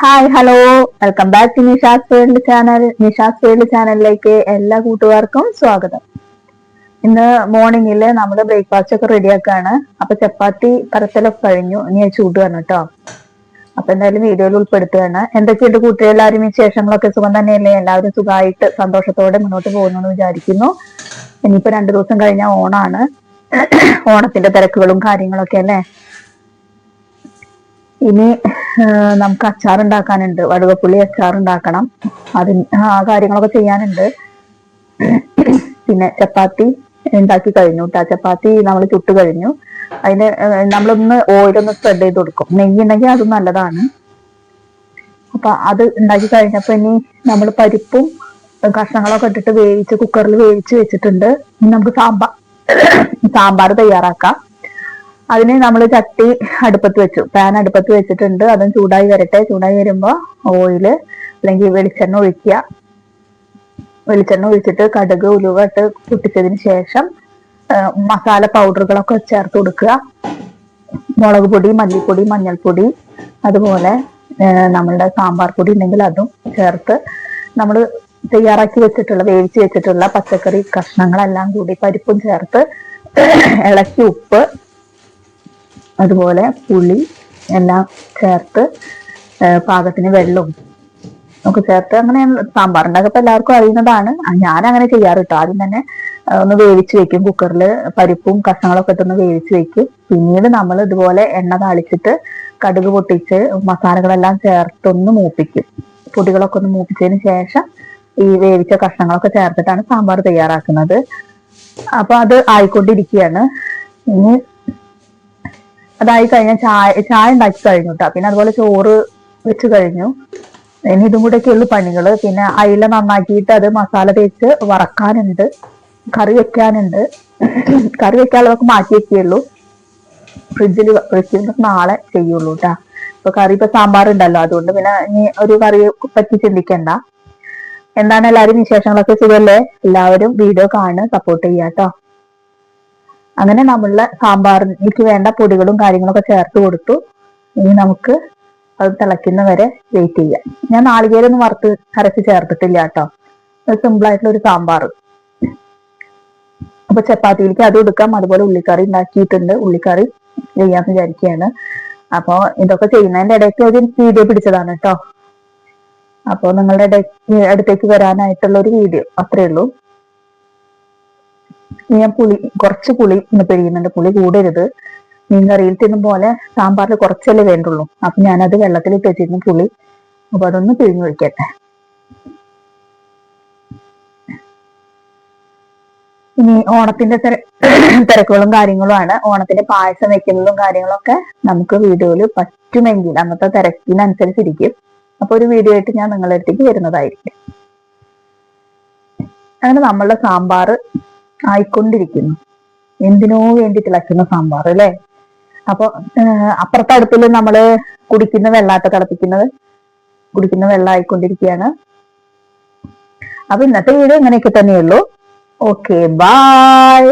Hi hello, welcome back to Nisha's world channel. Nisha's world ചാനലിലേക്ക് എല്ലാ കൂട്ടുകാർക്കും സ്വാഗതം. ഇന്ന് മോർണിംഗില് നമ്മള് ബ്രേക്ക്ഫാസ്റ്റ് ഒക്കെ റെഡിയാക്കാണ്. അപ്പൊ ചപ്പാത്തി പരത്തലൊക്കെ കഴിഞ്ഞു, ഇനി ചൂടുകയാണ് കേട്ടോ. അപ്പൊ എന്തായാലും വീഡിയോയിൽ ഉൾപ്പെടുത്തുകയാണ്. എന്തൊക്കെയുണ്ട് കൂട്ടുകാരെല്ലാവരും, വിശേഷങ്ങളൊക്കെ സുഖം തന്നെയല്ലേ? എല്ലാവരും സുഖമായിട്ട് സന്തോഷത്തോടെ മുന്നോട്ട് പോകുന്നു എന്ന് വിചാരിക്കുന്നു. ഇനിയിപ്പോ 2 ദിവസം കഴിഞ്ഞാൽ ഓണാണ്. ഓണത്തിന്റെ തിരക്കുകളും കാര്യങ്ങളൊക്കെ അല്ലേ. ഇനി നമുക്ക് അച്ചാർ ഉണ്ടാക്കാനുണ്ട്, വടുകപ്പുളി അച്ചാർ ഉണ്ടാക്കണം. ആ കാര്യങ്ങളൊക്കെ ചെയ്യാനുണ്ട്. പിന്നെ ചപ്പാത്തി ഉണ്ടാക്കി കഴിഞ്ഞു കേട്ടോ. ചപ്പാത്തി നമ്മൾ ചുട്ട് കഴിഞ്ഞു. അതിന് നമ്മളൊന്ന് ഓയിലൊന്ന് സ്പ്രെഡ് ചെയ്ത് കൊടുക്കും. നെയ്യ് ഉണ്ടെങ്കിൽ അതും നല്ലതാണ്. അപ്പൊ അത് ഉണ്ടാക്കി കഴിഞ്ഞപ്പോ ഇനി നമ്മൾ പരിപ്പും കഷ്ണങ്ങളൊക്കെ ഇട്ടിട്ട് വേവിച്ച് കുക്കറിൽ വേവിച്ച് വെച്ചിട്ടുണ്ട്. ഇനി നമുക്ക് സാമ്പാർ തയ്യാറാക്കാം. അതിന് നമ്മൾ ചട്ടി അടുപ്പത്ത് വെച്ചു, പാൻ അടുപ്പത്ത് വെച്ചിട്ടുണ്ട്. അതും ചൂടായി വരട്ടെ. ചൂടായി വരുമ്പോൾ ഓയില് അല്ലെങ്കിൽ വെളിച്ചെണ്ണ ഒഴിക്കുക. വെളിച്ചെണ്ണ ഒഴിച്ചിട്ട് കടുക് ഉലുവ ഇട്ട് പൊട്ടിച്ചതിന് ശേഷം മസാല പൗഡറുകളൊക്കെ ചേർത്ത് കൊടുക്കുക. മുളക് പൊടി, മല്ലിപ്പൊടി, മഞ്ഞൾപ്പൊടി, അതുപോലെ നമ്മളുടെ സാമ്പാർ പൊടി ഉണ്ടെങ്കിൽ അതും ചേർത്ത് നമ്മൾ തയ്യാറാക്കി വെച്ചിട്ടുള്ള വേവിച്ച് വെച്ചിട്ടുള്ള പച്ചക്കറി കഷ്ണങ്ങളെല്ലാം കൂടി പരിപ്പും ചേർത്ത് ഇളക്കി ഉപ്പ് അതുപോലെ പുളി എല്ലാം ചേർത്ത് പാകത്തിന് വെള്ളവും ഒക്കെ ചേർത്ത് അങ്ങനെ സാമ്പാർ ഉണ്ടാക്കപ്പോ എല്ലാവർക്കും അറിയുന്നതാണ്. ഞാൻ അങ്ങനെ ചെയ്യാറ് കേട്ടോ. ആദ്യം തന്നെ ഒന്ന് വേവിച്ച് വെക്കും കുക്കറിൽ, പരിപ്പും കഷ്ണങ്ങളൊക്കെ ഇട്ടൊന്ന് വേവിച്ച് വെക്കും. പിന്നീട് നമ്മൾ ഇതുപോലെ എണ്ണ താളിച്ചിട്ട് കടുക് പൊട്ടിച്ച് മസാലകളെല്ലാം ചേർത്തൊന്ന് മൂപ്പിക്കും. പൊടികളൊക്കെ ഒന്ന് മൂപ്പിച്ചതിന് ശേഷം ഈ വേവിച്ച കഷ്ണങ്ങളൊക്കെ ചേർത്തിട്ടാണ് സാമ്പാർ തയ്യാറാക്കുന്നത്. അപ്പൊ അത് ആയിക്കൊണ്ടിരിക്കുകയാണ്. ഇനി അതായി കഴിഞ്ഞാൽ ചായ ഉണ്ടാക്കി കഴിഞ്ഞു കേട്ടോ. പിന്നെ അതുപോലെ ചോറ് വെച്ച് കഴിഞ്ഞു. ഇനി ഇതും കൂടെയൊക്കെ ഉള്ളു പണികള്. പിന്നെ അയില നന്നാക്കിയിട്ട് അത് മസാല തേച്ച് വറക്കാനുണ്ട്, കറി വെക്കാനുണ്ട്. കറി വെക്കാനുള്ളതൊക്കെ മാറ്റി വെക്കുകയുള്ളൂ, ഫ്രിഡ്ജിൽ വെച്ചിട്ട് നാളെ ചെയ്യുള്ളൂ കേട്ടാ. ഇപ്പൊ കറി ഇപ്പൊ സാമ്പാർ ഉണ്ടല്ലോ, അതുകൊണ്ട് പിന്നെ ഇനി ഒരു കറിയെ പറ്റി ചിന്തിക്കണ്ട. എന്താണ് എല്ലാവരും വിശേഷങ്ങളൊക്കെ? സുഖല്ലേ? എല്ലാവരും വീഡിയോ കാണുക, സപ്പോർട്ട് ചെയ്യാട്ടോ. അങ്ങനെ നമ്മളുടെ സാമ്പാറിലേക്ക് വേണ്ട പൊടികളും കാര്യങ്ങളൊക്കെ ചേർത്ത് കൊടുത്തു. ഇനി നമുക്ക് അത് തിളയ്ക്കുന്ന വരെ വെയിറ്റ് ചെയ്യാം. ഞാൻ നാളികേരൊന്നും വറുത്ത് അരച്ച് ചേർത്തിട്ടില്ല കേട്ടോ. സിമ്പിൾ ആയിട്ടുള്ള ഒരു സാമ്പാർ. അപ്പൊ ചപ്പാത്തിയിലേക്ക് അത് എടുക്കാം. അതുപോലെ ഉള്ളിക്കറി ഉണ്ടാക്കിയിട്ടുണ്ട്, ഉള്ളിക്കറി ചെയ്യാന്ന് വിചാരിക്കുകയാണ്. അപ്പൊ ഇതൊക്കെ ചെയ്യുന്നതിന്റെ ഇടയ്ക്ക് ഒരു വീഡിയോ പിടിച്ചതാണ് കേട്ടോ. അപ്പൊ നിങ്ങളുടെ അടുത്തേക്ക് വരാനായിട്ടുള്ള ഒരു വീഡിയോ, അത്രേ ഉള്ളൂ. ഞാൻ കുറച്ച് പുളി ഇന്ന് പിഴിയുന്നുണ്ട്. പുളി കൂടരുത്. മീൻ കറിയിൽ തിന്നും പോലെ സാമ്പാറിൽ കുറച്ചല്ലേ വേണ്ടുള്ളൂ. അപ്പൊ ഞാനത് വെള്ളത്തിലിട്ട് വെച്ചിരുന്നു പുളി. അപ്പൊ അതൊന്ന് പിഴിഞ്ഞു ഒഴിക്കട്ടെ. ഇനി ഓണത്തിന്റെ തിരക്കുകളും കാര്യങ്ങളുമാണ്. ഓണത്തിന്റെ പായസം വെക്കുന്നതും കാര്യങ്ങളൊക്കെ നമുക്ക് വീഡിയോയിൽ പറ്റുമെങ്കിൽ അന്നത്തെ തിരക്കിനനുസരിച്ചിരിക്കും. അപ്പൊ ഒരു വീഡിയോ ആയിട്ട് ഞാൻ നിങ്ങളുടെ അടുത്തേക്ക് വരുന്നതായിരിക്കും. അങ്ങനെ നമ്മളുടെ സാമ്പാർ ആയിക്കൊണ്ടിരിക്കുന്നു. എന്തിനോ വേണ്ടി തിളയ്ക്കുന്ന സാമ്പാർ അല്ലേ. അപ്പൊ അപ്പുറത്തെ അടുപ്പിൽ നമ്മള് കുടിക്കുന്ന കുടിക്കുന്ന വെള്ളം ആയിക്കൊണ്ടിരിക്കുകയാണ്. അപ്പൊ ഇന്നത്തെ വീഡിയോ ഇങ്ങനെയൊക്കെ തന്നെയുള്ളൂ. Okay, by.